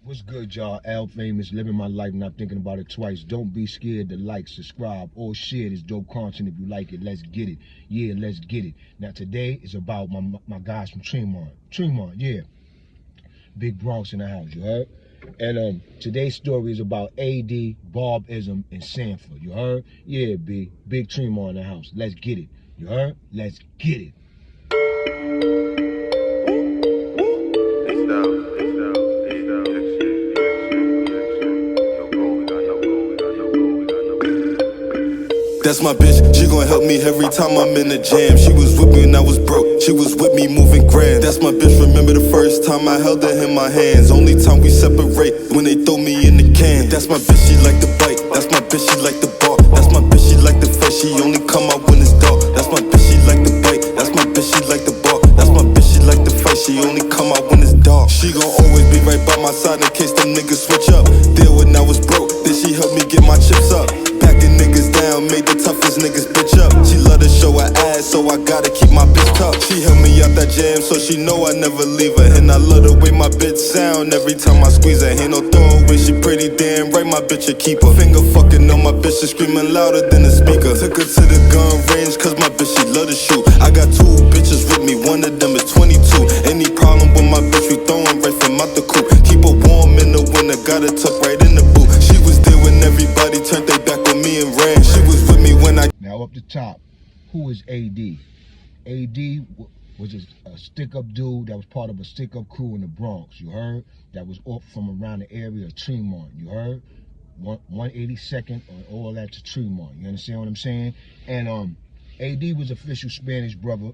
What's good, y'all? Al Famous, living my life, not thinking about it twice. Don't be scared to like, subscribe, or share this dope content if you like it. Let's get it. Yeah, let's get it. Now, today is about my guys from Treamont. Treamont, yeah. Big Bronx in the house, you heard? And today's story is about AD, Bob-ism, and Sanford, you heard? Yeah, Big Treamont in the house. Let's get it. You heard? Let's get it. That's my bitch, she gon' help me every time I'm in the jam. She was with me when I was broke, she was with me moving grand. That's my bitch, remember the first time I held her in my hands. Only time we separate, when they throw me in the can. That's my bitch, she like to bite, that's my bitch, she like to bark. That's my bitch, she like to fight, she only come out when it's dark. That's my bitch, she like to bite, that's my bitch, she like to bark. That's my bitch, she like to fight, she only come out when it's dark. She gon' always be right by my side in case them niggas switch up. Deal when I was broke, then she helped me get my chips up. Backing niggas down, made the toughest niggas bitch up. She love to show her ass, so I gotta keep my bitch tough. She helped me out that jam, so she know I never leave her. And I love the way my bitch sound every time I squeeze her. Ain't no throwaway, she pretty damn right, my bitch a keeper. Finger fucking on my bitch, she screaming louder than a speaker. Took her to the gun range, cause my bitch she love to shoot. I got two bitches with me, one of them is 22. Any problem with my bitch, we throwin' right from out the coop. Keep her warm in the winter, got her tucked right in the boot. She was there when everybody turned their back on me and ran. She was with me when I... Now up the top, who is AD? AD was a stick-up dude that was part of a stick-up crew in the Bronx, you heard? That was up from around the area of Treamont, you heard? 182nd or all that to Treamont, you understand what I'm saying? And AD was official Spanish brother.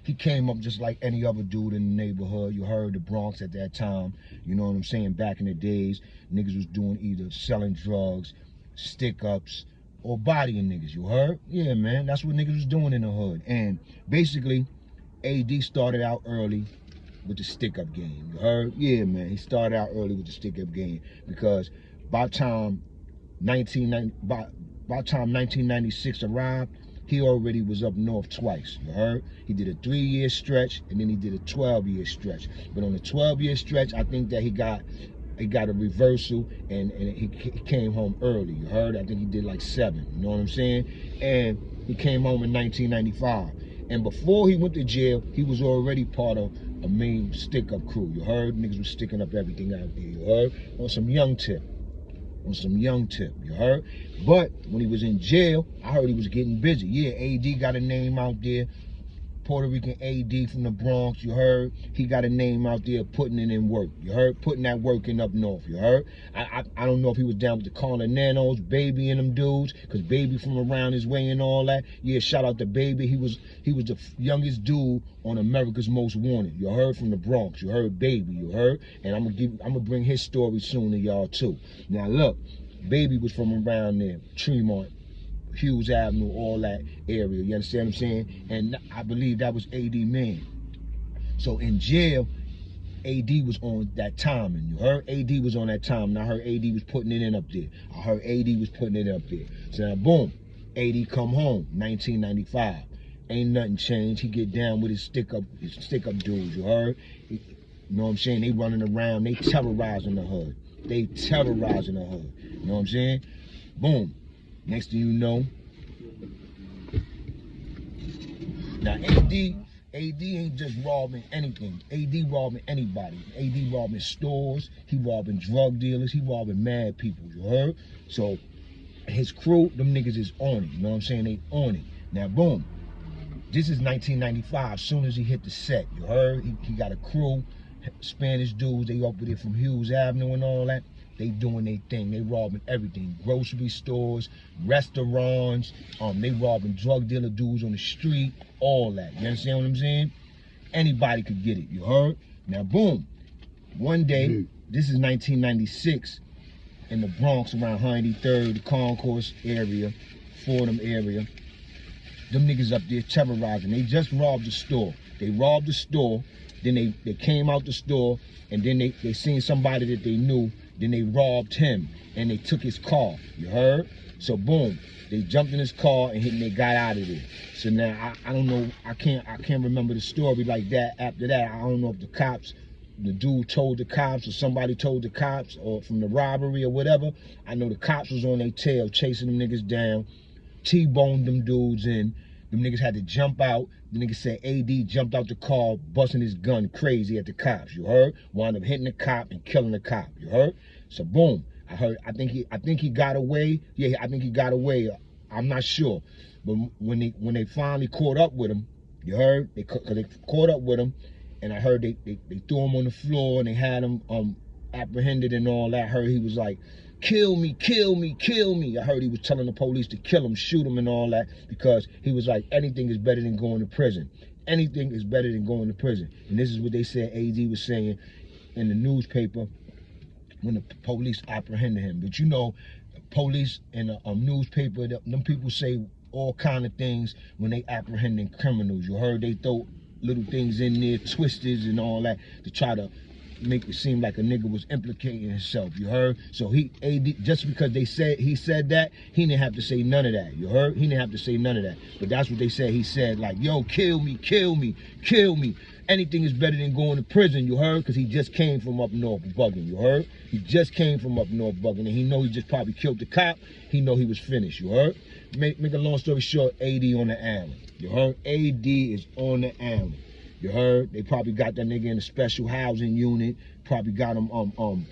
He came up just like any other dude in the neighborhood. You heard the Bronx at that time, you know what I'm saying? Back in the days, niggas was doing either selling drugs, stick-ups, or bodying niggas, you heard? Yeah, man, that's what niggas was doing in the hood. And basically, AD started out early with the stick-up game, you heard? Yeah, man, he started out early with the stick-up game because by time 1996 arrived, he already was up north twice, you heard? He did a 3-year stretch, and then he did a 12-year stretch. But on the 12-year stretch, I think that he got a reversal, and he came home early, you heard? I think he did like 7, you know what I'm saying? And he came home in 1995. And before he went to jail, he was already part of a main stick-up crew, you heard? Niggas was sticking up everything out there, you heard? On some young tip, you heard? But when he was in jail, I heard he was getting busy. Yeah, AD got a name out there. Puerto Rican AD from the Bronx, you heard? He got a name out there putting it in work, you heard? Putting that work in up north, you heard? I don't know if he was down with the Nanos, Baby and them dudes, because Baby from around his way and all that. Yeah, shout out to Baby. He was the youngest dude on America's Most Wanted, you heard? From the Bronx, you heard? Baby, you heard? And I'm gonna bring his story soon to y'all too. Now look, Baby was from around there, Treamont, Hughes Avenue, all that area, you understand what I'm saying? And I believe that was AD man. So in jail, AD was on that timing, you heard? AD was on that time, and I heard AD was putting it in up there. I heard AD was putting it up there. So now boom, AD come home, 1995. Ain't nothing changed. He get down with his stick-up dudes, you heard? You know what I'm saying? They running around, they terrorizing the hood. You know what I'm saying? Boom. Next thing you know, now AD ain't just robbing anything. AD robbing anybody. AD robbing stores, he robbing drug dealers, he robbing mad people, you heard? So his crew, them niggas is on it, you know what I'm saying? They on it. Now boom, this is 1995, soon as he hit the set, you heard? He got a crew, Spanish dudes, they up with it from Hughes Avenue and all that. They doing their thing. They robbing everything. Grocery stores, restaurants. They robbing drug dealer dudes on the street. All that. You understand what I'm saying? Anybody could get it. You heard? Now, boom. One day, this is 1996, in the Bronx around 183rd, the Concourse area, Fordham area. Them niggas up there terrorizing. They just robbed the store. They robbed the store. Then they came out the store, and then they seen somebody that they knew. Then they robbed him, and they took his car, you heard? So boom, they jumped in his car and they got out of there. So now I don't know, I can't remember the story like that. After that, I don't know if the cops the dude told the cops or somebody told the cops or from the robbery or whatever. I know the cops was on their tail chasing them niggas down, T-boned them dudes in. Them niggas had to jump out. The nigga said AD jumped out the car, busting his gun crazy at the cops. You heard? Wound up hitting the cop and killing the cop. You heard? So boom. I heard. I think he got away. Yeah, I think he got away. I'm not sure. But when they finally caught up with him, you heard? They caught up with him, and I heard they threw him on the floor and they had him apprehended and all that. I heard he was like, kill me, kill me, kill me. I heard he was telling the police to kill him, shoot him and all that, because he was like, anything is better than going to prison. Anything is better than going to prison. And this is what they said AD was saying in the newspaper when the police apprehended him. But you know, police and the newspaper, them people say all kind of things when they apprehending criminals. You heard they throw little things in there, twisters and all that, to try to make it seem like a nigga was implicating himself. You heard? So AD, just because he said that, he didn't have to say none of that. You heard? He didn't have to say none of that. But that's what they said. He said like, yo, kill me, kill me, kill me. Anything is better than going to prison. You heard? Because he just came from up north bugging. You heard? He just came from up north bugging, and he know he just probably killed the cop. He know he was finished. You heard? Make a long story short, AD on the island. You heard? AD is on the island. You heard? They probably got that nigga in a special housing unit. Probably got him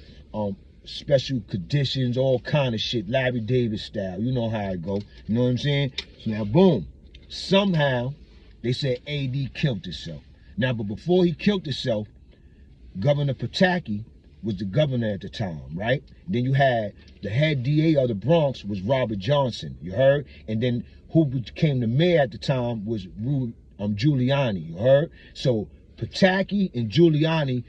special conditions, all kind of shit, Larry Davis style. You know how it go. You know what I'm saying? So now, boom. Somehow, they said AD killed himself. Now, but before he killed himself, Governor Pataki was the governor at the time, right? Then you had the head DA of the Bronx was Robert Johnson. You heard? And then who became the mayor at the time was Giuliani. You heard? So Pataki and Giuliani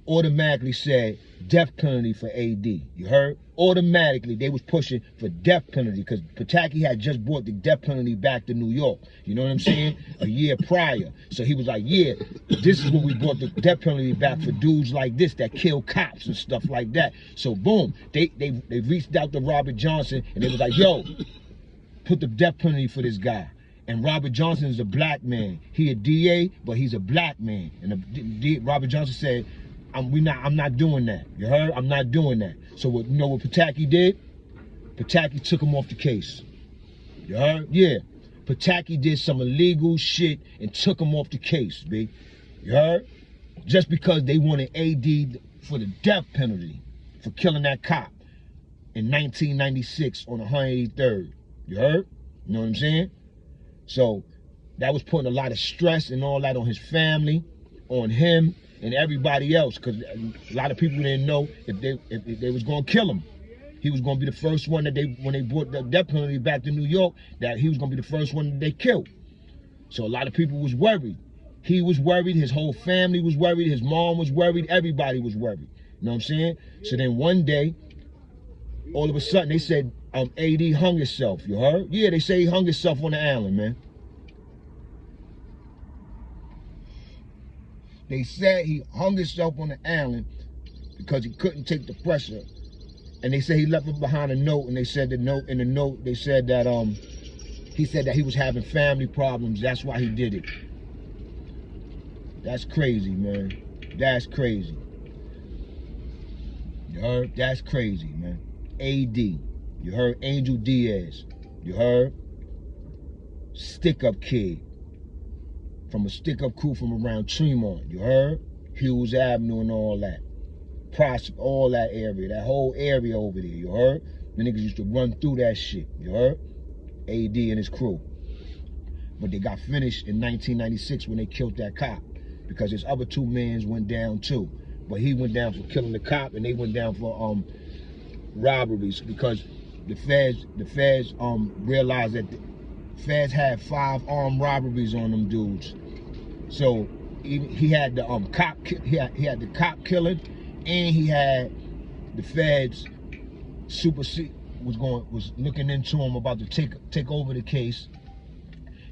automatically said death penalty for AD. You heard? Automatically, they was pushing for death penalty because Pataki had just brought the death penalty back to New York. You know what I'm saying? A year prior. So he was like, yeah, this is when we brought the death penalty back for dudes like this that kill cops and stuff like that. So boom, they reached out to Robert Johnson and they was like, yo, put the death penalty for this guy. And Robert Johnson is a black man. He a DA, but he's a black man. And Robert Johnson said, I'm not doing that. You heard? I'm not doing that. So you know what Pataki did? Pataki took him off the case. You heard? Yeah. Pataki did some illegal shit and took him off the case, B. You heard? Just because they wanted AD for the death penalty for killing that cop in 1996 on 183rd. You heard? You know what I'm saying? So that was putting a lot of stress and all that on his family, on him, and everybody else, because a lot of people didn't know if they was gonna kill him. He was gonna be the first one that when they brought the death penalty back to New York, that he was gonna be the first one that they killed. So a lot of people was worried. He was worried, his whole family was worried, his mom was worried, everybody was worried. You know what I'm saying? So then one day, all of a sudden they said AD hung himself, you heard? Yeah, they say he hung himself on the island, man. They said he hung himself on the island because he couldn't take the pressure. And they said he left behind a note, and they said in the note, they said that he said that he was having family problems. That's why he did it. That's crazy, man. That's crazy. You heard? That's crazy, man. AD. You heard? Angel Diaz. You heard? Stick-up kid. From a stick-up crew from around Treamont, you heard? Hughes Avenue and all that. All that area, that whole area over there, you heard? The niggas used to run through that shit, you heard? AD and his crew. But they got finished in 1996 when they killed that cop, because his other two mans went down too. But he went down for killing the cop, and they went down for robberies, because the feds realized that the feds had 5 armed robberies on them dudes. So he had the he had the cop killing, and he had the feds was looking into him about to take over the case.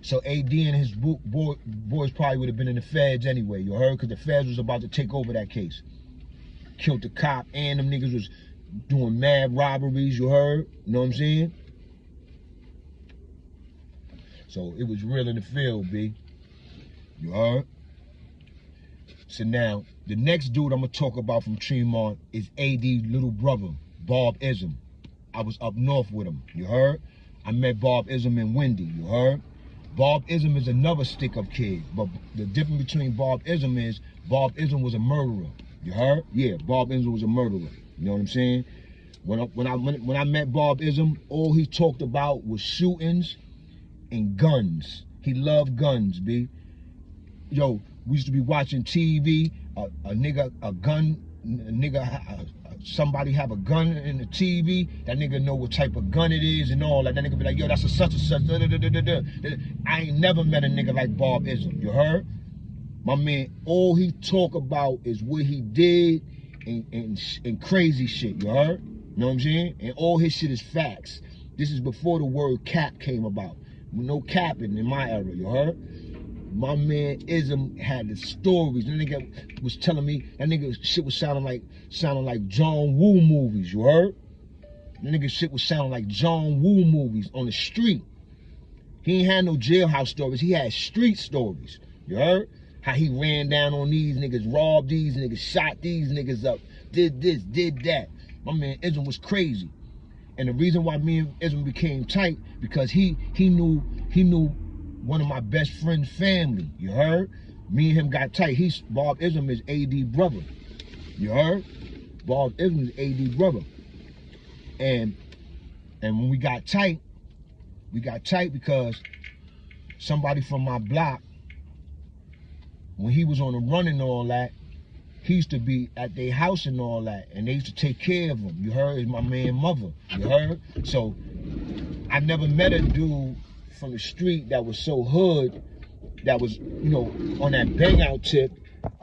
So AD and his boys probably would have been in the feds anyway, you heard? Because the feds was about to take over that case. Killed the cop, and them niggas was doing mad robberies, you heard? You know what I'm saying? So it was real in the field, B. You heard? So now, the next dude I'm gonna talk about from Treamont is AD little brother, Bob Ism. I was up north with him, you heard? I met Bob Ism in Wendy, you heard? Bob Ism is another stick-up kid, but the difference between Bob Ism is Bob Ism was a murderer, you heard? Yeah, Bob Ism was a murderer, you know what I'm saying? When I met Bob Ism, all he talked about was shootings and guns. He loved guns, B. Yo, we used to be watching TV, somebody have a gun in the TV, that nigga know what type of gun it is and all that. That nigga be like, yo, that's a such and such. I ain't never met a nigga like Bob Ism, you heard? My man, all he talk about is what he did and crazy shit, you heard? You know what I'm saying? And all his shit is facts. This is before the word cap came about. No capping in my era, you heard? My man Ism had the stories. That nigga was telling me that nigga shit was sounding like John Woo movies, you heard? That nigga shit was sounding like John Woo movies on the street. He ain't had no jailhouse stories, he had street stories, you heard? How he ran down on these niggas, robbed these niggas, shot these niggas up, did this, did that. My man Ism was crazy. And the reason why me and Ism became tight, because he knew one of my best friend's family, you heard? Me and him got tight. Bob Ism is AD brother, you heard? Bob Ism is AD brother. And when we got tight because somebody from my block, when he was on the run and all that, he used to be at their house and all that, and they used to take care of him, you heard? It's my man mother, you heard? So I never met a dude from the street that was so hood, that was, you know, on that bang out tip,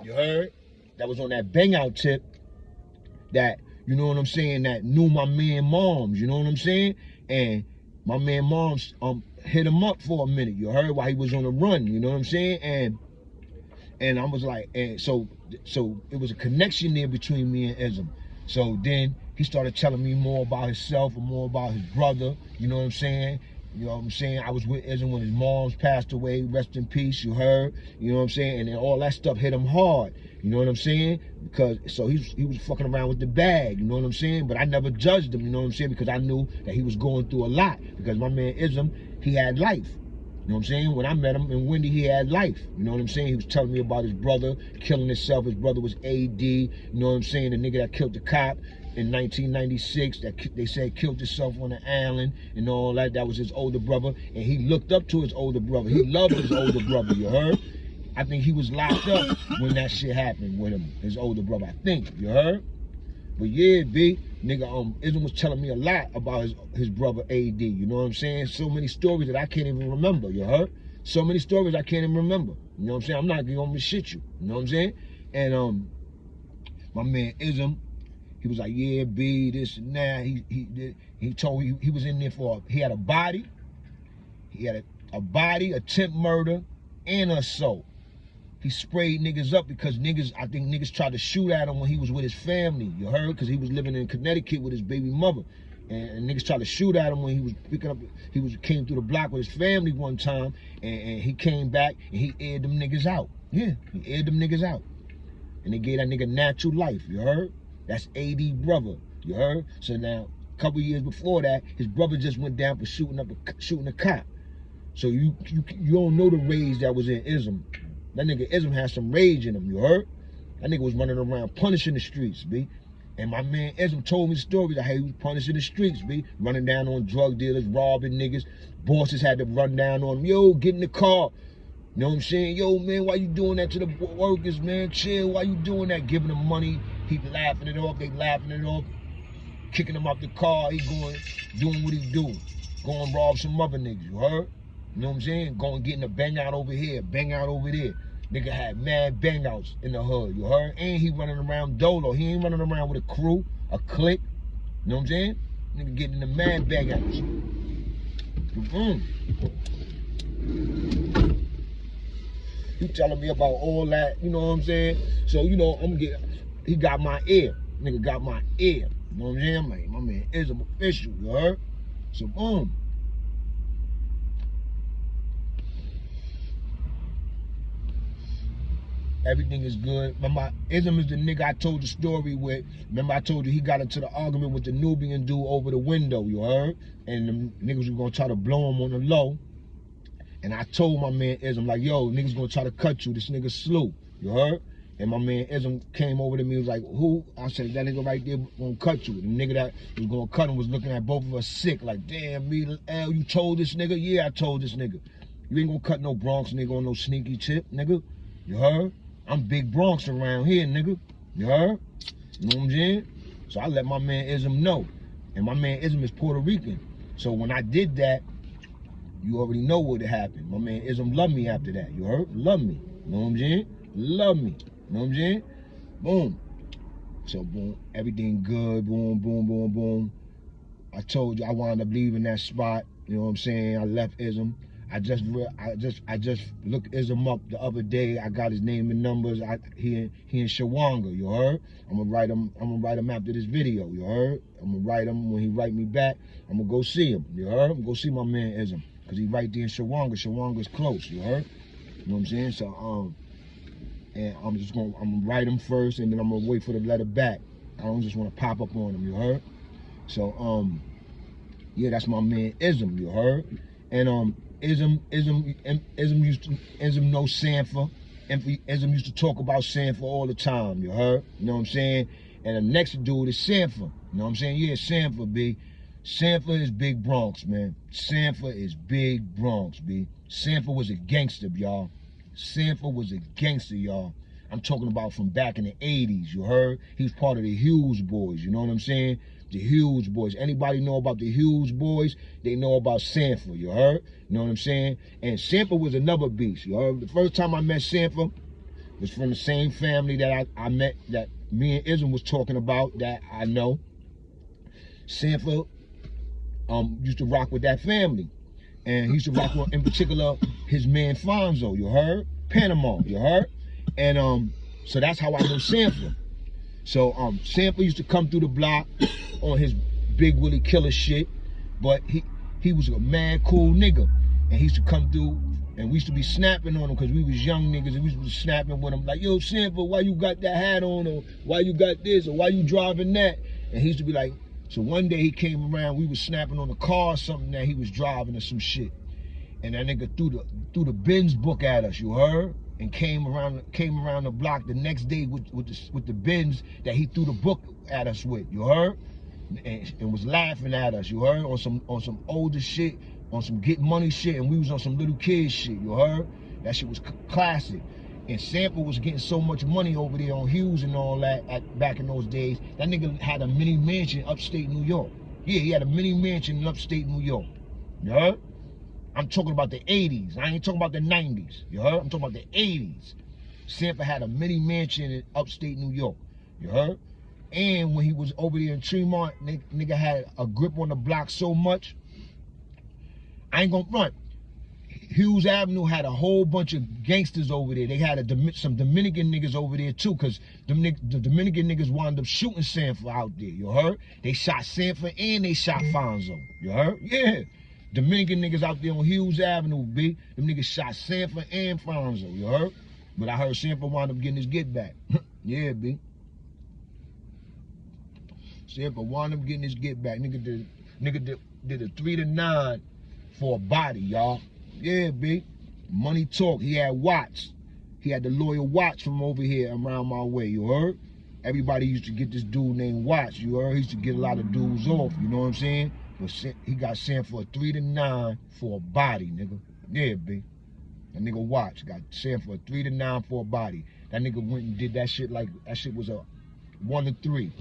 you heard? That was on that bang out tip, that, you know what I'm saying, that knew my man moms, you know what I'm saying? And my man moms hit him up for a minute, you heard, while he was on the run, you know what I'm saying? And I was like, and so it was a connection there between me and Ism. So then he started telling me more about himself and more about his brother, you know what I'm saying? You know what I'm saying? I was with Ism when his mom's passed away, rest in peace, you heard? You know what I'm saying? And then all that stuff hit him hard, you know what I'm saying? Because, so he was fucking around with the bag, you know what I'm saying? But I never judged him, you know what I'm saying? Because I knew that he was going through a lot. Because my man Ism, he had life. You know what I'm saying? When I met him in Wendy, he had life. You know what I'm saying? He was telling me about his brother killing himself. His brother was AD. You know what I'm saying? The nigga that killed the cop in 1996, that they said killed himself on the island and all that. That was his older brother. And he looked up to his older brother. He loved his older brother, you heard? I think he was locked up when that shit happened with him, his older brother, I think, you heard? But yeah, B, nigga, Ism was telling me a lot about his brother AD, you know what I'm saying? So many stories that I can't even remember, you heard? So many stories I can't even remember, you know what I'm saying? I'm not gonna shit you know what I'm saying? And my man Ism, he was like, yeah, B, this and that. He told me he was in there he had a body, a body, attempt murder, and assault. He sprayed niggas up because I think niggas tried to shoot at him when he was with his family, you heard? Because he was living in Connecticut with his baby mother. And niggas tried to shoot at him when he was came through the block with his family one time, and he came back and he aired them niggas out. Yeah, he aired them niggas out. And they gave that nigga natural life, you heard? That's AD brother, you heard? So now, a couple years before that, his brother just went down for shooting a cop. So you don't know the rage that was in Ism. That nigga Ism had some rage in him, you heard? That nigga was running around punishing the streets, B. And my man Ism told me the story that he was punishing the streets, B. Running down on drug dealers, robbing niggas. Bosses had to run down on him. Yo, get in the car. You know what I'm saying? Yo, man, why you doing that to the workers, man? Chill, why you doing that? Giving them money. He laughing it off, they laughing it off. Kicking him out the car. He doing what he do. Going rob some other niggas, you heard? You know what I'm saying? Going getting a bang out over here, bang out over there. Nigga had mad bang outs in the hood, you heard? And he running around dolo. He ain't running around with a crew, a clique. You know what I'm saying? Nigga getting the mad bang outs. He telling me about all that, you know what I'm saying? So, you know, he got my ear. Nigga got my ear. You know what I'm saying? I'm like, my man is an official, you heard? So, boom. Everything is good. Remember, Ism is the nigga I told the story with. Remember, I told you he got into the argument with the Nubian dude over the window, you heard? And the niggas was gonna try to blow him on the low. And I told my man Ism, like, yo, niggas gonna try to cut you. This nigga slew, you heard? And my man Ism came over to me, was like, who? I said, that nigga right there gonna cut you. The nigga that was gonna cut him was looking at both of us sick, like, damn, L, you told this nigga? Yeah, I told this nigga. You ain't gonna cut no Bronx nigga on no sneaky tip, nigga. You heard? I'm big Bronx around here, nigga. You heard? You know what I'm saying? So I let my man Ism know. And my man Ism is Puerto Rican. So when I did that, you already know what happened. My man Ism loved me after that. You heard? Love me. You know what I'm saying? Love me. You know what I'm saying? Boom. So boom, everything good. Boom, boom, boom, boom. I told you I wound up leaving that spot. You know what I'm saying? I left Ism. I just looked Ism up the other day. I got his name and numbers. He in Shawanga, you heard? I'm gonna write him after this video, you heard? I'm gonna write him when he write me back. I'm gonna go see him, you heard? I'm gonna go see my man Ism, cause he right there in Shawanga. Shawanga's close, you heard? You know what I'm saying? So and I'm gonna write him first, and then I'm gonna wait for the letter back. I don't just want to pop up on him, you heard? So yeah, that's my man Ism, you heard? And Ism knows Sanford. Ism used to talk about Sanford all the time, you heard? You know what I'm saying? And the next dude is Sanford. You know what I'm saying? Yeah, Sanford, B. Sanford is big Bronx, man. Sanford is big Bronx, B. Sanford was a gangster, y'all. Sanford was a gangster, y'all. I'm talking about from back in the 80s, you heard? He was part of the Hughes boys, you know what I'm saying? The Hughes boys. Anybody know about the Hughes boys? They know about Sanford, you heard? You know what I'm saying? And Sanford was another beast, you heard? The first time I met Sanford was from the same family that I met, that me and Ism was talking about, that I know. Sanford used to rock with that family. And he used to rock with, in particular, his man Fonzo, you heard? Panama, you heard? And so that's how I know Sanford. So Sanford used to come through the block on his Big Willie Killer shit, but he was a mad cool nigga. And he used to come through, and we used to be snapping on him because we was young niggas, and we used to be snapping with him like, yo, Sanford, why you got that hat on, or why you got this, or why you driving that? And he used to be like, so one day he came around, we was snapping on the car or something that he was driving or some shit. And that nigga threw the Benz book at us, you heard? And came around the block the next day with the Benz that he threw the book at us with, you heard? And was laughing at us, you heard? On some older shit, on some get money shit, and we was on some little kid shit, you heard? That shit was classic. And Sanford was getting so much money over there on Hughes and all that back in those days. That nigga had a mini mansion upstate New York. Yeah, he had a mini mansion in upstate New York. You heard? I'm talking about the 80s. I ain't talking about the 90s. You heard? I'm talking about the 80s. Sanford had a mini mansion in upstate New York. You heard? And when he was over there in Treamont, nigga had a grip on the block so much. I ain't gonna front. Hughes Avenue had a whole bunch of gangsters over there. They had some Dominican niggas over there too, because the Dominican niggas wound up shooting Sanford out there, you heard? They shot Sanford and they shot Fonzo, you heard? Yeah. Dominican niggas out there on Hughes Avenue, B. Them niggas shot Sanford and Fonzo, you heard? But I heard Sanford wound up getting his get back. Yeah, B. Sanford wound up getting his get back. Nigga did a 3 to 9 for a body, y'all. Yeah, B. Money talk. He had Watts. He had the lawyer Watts from over here around my way, you heard? Everybody used to get this dude named Watts, you heard? He used to get a lot of dudes off, you know what I'm saying? But he got sent for a 3 to 9 for a body, nigga. Yeah, B. That nigga Watts got sent for a 3 to 9 for a body. That nigga went and did that shit like, that shit was a 1 to 3,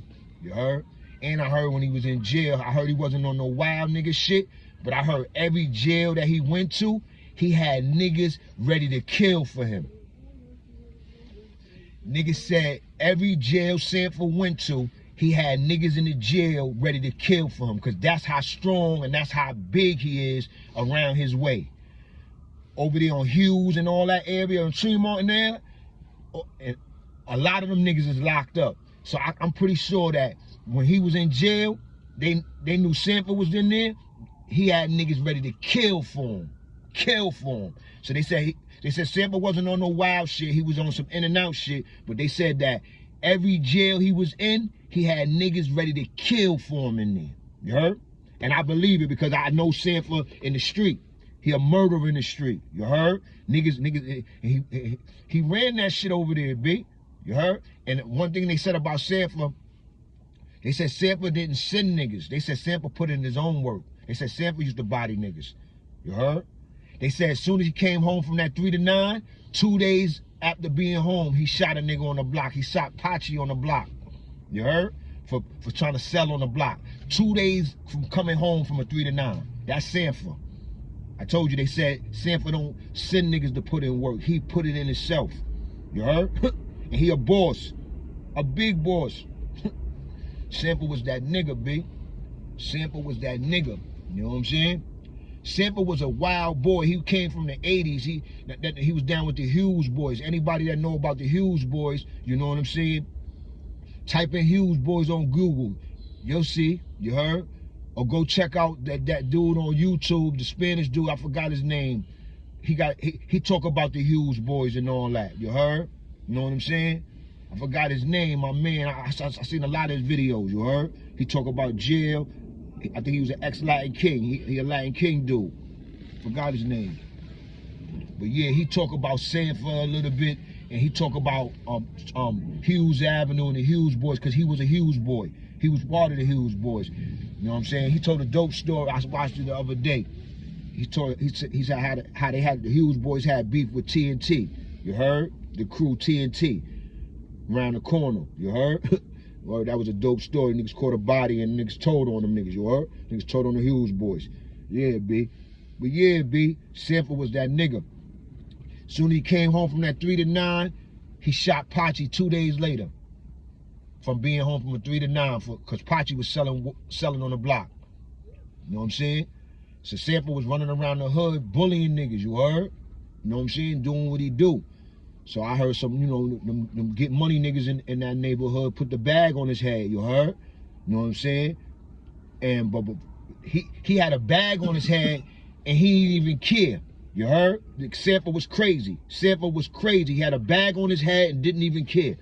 you heard? And I heard when he was in jail, I heard he wasn't on no wild nigga shit, but I heard every jail that he went to, he had niggas ready to kill for him. Niggas said every jail Sanford went to, he had niggas in the jail ready to kill for him, because that's how strong and that's how big he is around his way. Over there on Hughes and all that area, on Treamont and there, and a lot of them niggas is locked up. So I'm pretty sure that when he was in jail, they knew Sanford was in there, he had niggas ready to kill for him. kill for him. So they said Sample wasn't on no wild shit. He was on some in and out shit. But they said that every jail he was in, he had niggas ready to kill for him in there. You heard? And I believe it because I know Sanford in the street. He a murderer in the street. You heard? Niggas, he ran that shit over there, B. You heard? And one thing they said about Sanford, they said Sanford didn't send niggas. They said Sanford put in his own work. They said Sanford used to body niggas. You heard? They said as soon as he came home from that 3 to 9, 2 days after being home, he shot a nigga on the block. He shot Pachi on the block. You heard? For trying to sell on the block. 2 days from coming home from a 3 to 9. That's Sanford. I told you they said Sanford don't send niggas to put in work. He put it in himself. You heard? And he a boss. A big boss. Sanford was that nigga, B. Sanford was that nigga. You know what I'm saying? Sanford was a wild boy. He came from the 80s. He was down with the Hughes boys. Anybody that know about the Hughes boys, you know what I'm saying? Type in Hughes boys on Google. You'll see. You heard? Or go check out that dude on YouTube, the Spanish dude, I forgot his name. He talk about the Hughes boys and all that. You heard? You know what I'm saying? I forgot his name, my man. I seen a lot of his videos, you heard? He talk about jail. I think he was an ex-Latin King. He a Latin King dude. Forgot his name. But yeah, he talk about Sanford a little bit, and he talk about Hughes Avenue and the Hughes boys, because he was a Hughes boy. He was part of the Hughes boys. You know what I'm saying? He told a dope story. I watched it the other day. He said how they had the Hughes boys had beef with TNT. You heard? The crew TNT around the corner. You heard? Well, that was a dope story. Niggas caught a body and niggas told on them niggas. You heard? Niggas told on the Hughes boys. Yeah, B. But yeah, B. Sanford was that nigga. Soon as he came home from that 3 to 9, he shot Pachi 2 days later. From being home from a 3 to 9, because Pachi was selling on the block. You know what I'm saying? So Sanford was running around the hood bullying niggas, you heard? You know what I'm saying? Doing what he do. So I heard some, you know, them get money niggas in that neighborhood put the bag on his head, you heard? You know what I'm saying? And but he had a bag on his head and he didn't even care. You heard? Sanford was crazy. Sanford was crazy. He had a bag on his head and didn't even care.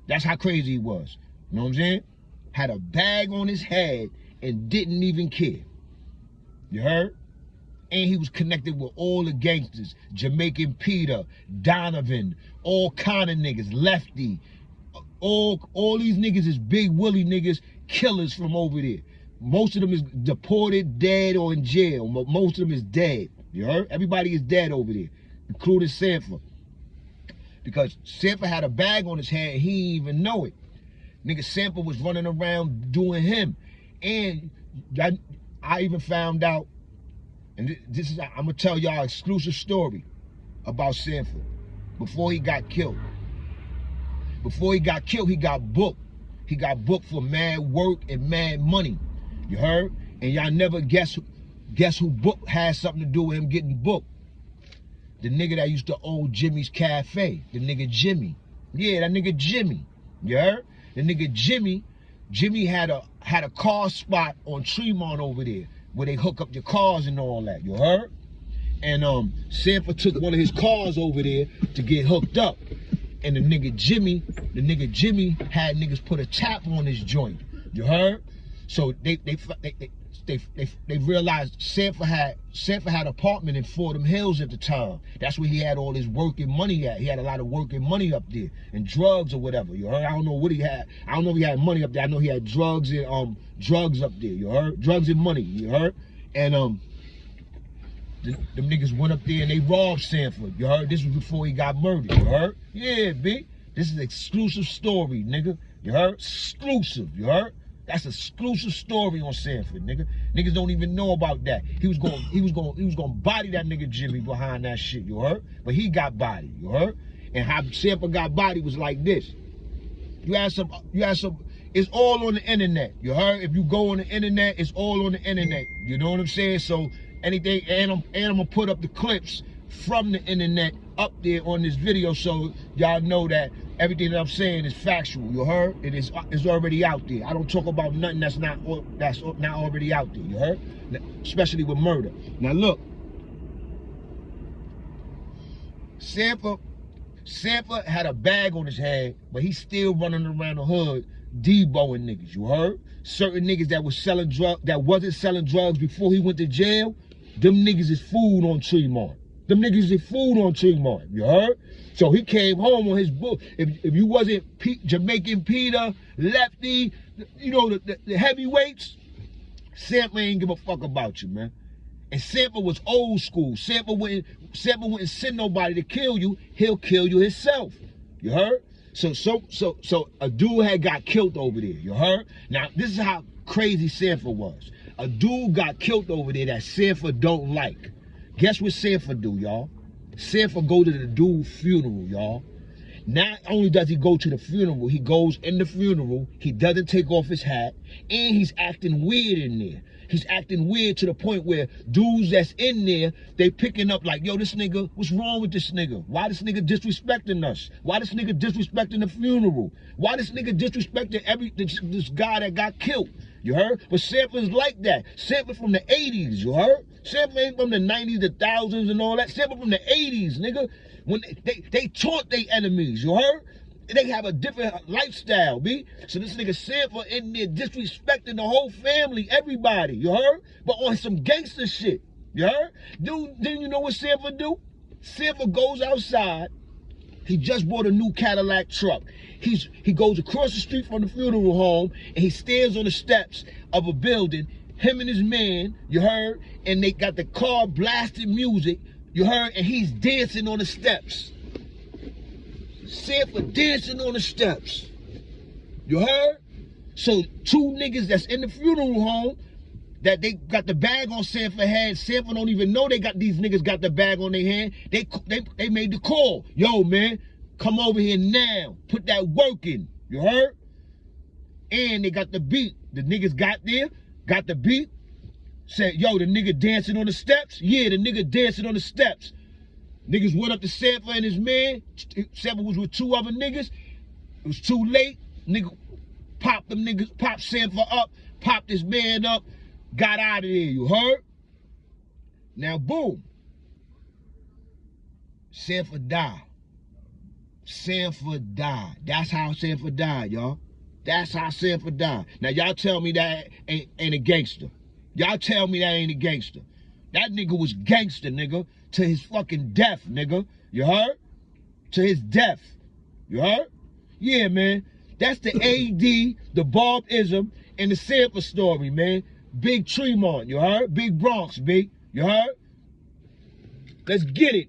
That's how crazy he was. You know what I'm saying? Had a bag on his head and didn't even care. You heard? And he was connected with all the gangsters. Jamaican Peter, Donovan, all kind of niggas, Lefty. All these niggas is big Willie niggas, killers from over there. Most of them is deported, dead, or in jail. Most of them is dead. You heard? Everybody is dead over there, including Sanford. Because Sanford had a bag on his head and he didn't even know it. Nigga, Sanford was running around doing him. And I even found out, and this is, I'm gonna tell y'all an exclusive story about Sanford. Before he got killed. Before he got killed, he got booked. He got booked for mad work and mad money. You heard? And y'all never guess who booked had something to do with him getting booked. The nigga that used to own Jimmy's Cafe. The nigga Jimmy. Yeah, that nigga Jimmy. You heard? The nigga Jimmy had a car spot on Treamont over there where they hook up your cars and all that. You heard? And Sanford took one of his cars over there to get hooked up. And the nigga Jimmy had niggas put a tap on his joint. You heard? So they realized Sanford had an apartment in Fordham Hills at the time. That's where he had all his working money at. He had a lot of working money up there and drugs or whatever. You heard? I don't know what he had. I don't know if he had money up there. I know he had drugs and drugs up there. You heard? Drugs and money. You heard? And them niggas went up there and they robbed Sanford. You heard? This was before he got murdered. You heard? Yeah, B. This is an exclusive story, nigga. You heard? Exclusive. You heard? That's an exclusive story on Sanford, nigga. Niggas don't even know about that. He was gonna body that nigga Jimmy behind that shit, you heard? But he got bodied, you heard? And how Sanford got bodied was like this. You had some, it's all on the internet, you heard? If you go on the internet, it's all on the internet. You know what I'm saying? So anything, and I'm gonna put up the clips from the internet up there on this video so y'all know that everything that I'm saying is factual. You heard? It is already out there. I don't talk about nothing that's not already out there. You heard? Especially with murder. Now look, Sanford had a bag on his head, but he's still running around the hood deboing niggas, you heard? Certain niggas that was selling that wasn't selling drugs before he went to jail, them niggas is food on Treamont. Them niggas is food on Treamont, you heard? So he came home on his book. If you wasn't Jamaican Peter, Lefty, you know, the heavyweights, Sanford ain't give a fuck about you, man. And Sanford was old school. Sanford wouldn't send nobody to kill you. He'll kill you himself. You heard? So a dude had got killed over there. You heard? Now, this is how crazy Sanford was. A dude got killed over there that Sanford don't like. Guess what Sanford do, y'all? Sanford go to the dude's funeral, y'all. Not only does he go to the funeral, he goes in the funeral, he doesn't take off his hat, and he's acting weird in there. He's acting weird to the point where dudes that's in there, they picking up like, yo, this nigga, what's wrong with this nigga? Why this nigga disrespecting us? Why this nigga disrespecting the funeral? Why this nigga disrespecting this guy that got killed? You heard? But Sanford's like that. Sanford from the 80s, you heard? Sanford ain't from the 90s, the thousands and all that. Sanford from the 80s, nigga. When they taunt their enemies, you heard? They have a different lifestyle, B. So this nigga Sanford in there disrespecting the whole family, everybody, you heard? But on some gangster shit, you heard? Dude, then you know what Sanford do? Sanford goes outside. He just bought a new Cadillac truck. He goes across the street from the funeral home and he stands on the steps of a building, him and his man, you heard? And they got the car blasting music, you heard? And he's dancing on the steps. Sanford dancing on the steps. You heard? So two niggas that's in the funeral home that they got the bag on Sanford's head. Sanford don't even know these niggas got the bag on their hand. They made the call. Yo, man, come over here now. Put that work in. You heard? And they got the beat. The niggas got there, got the beat. Said, yo, the nigga dancing on the steps? Yeah, the nigga dancing on the steps. Niggas went up to Sanford and his man. Sanford was with two other niggas. It was too late. Nigga popped them niggas, popped Sanford up, popped his man up, got out of there, you heard? Now, boom. Sanford died. Sanford died. That's how Sanford died, y'all. That's how Sanford died. Now, y'all tell me that ain't a gangster. Y'all tell me that ain't a gangster. That nigga was gangster, nigga, to his fucking death, nigga. You heard? To his death. You heard? Yeah, man. That's the AD, the Bob-ism, and the Sanford story, man. Big Treamont, you heard? Big Bronx, big. You heard? Let's get it.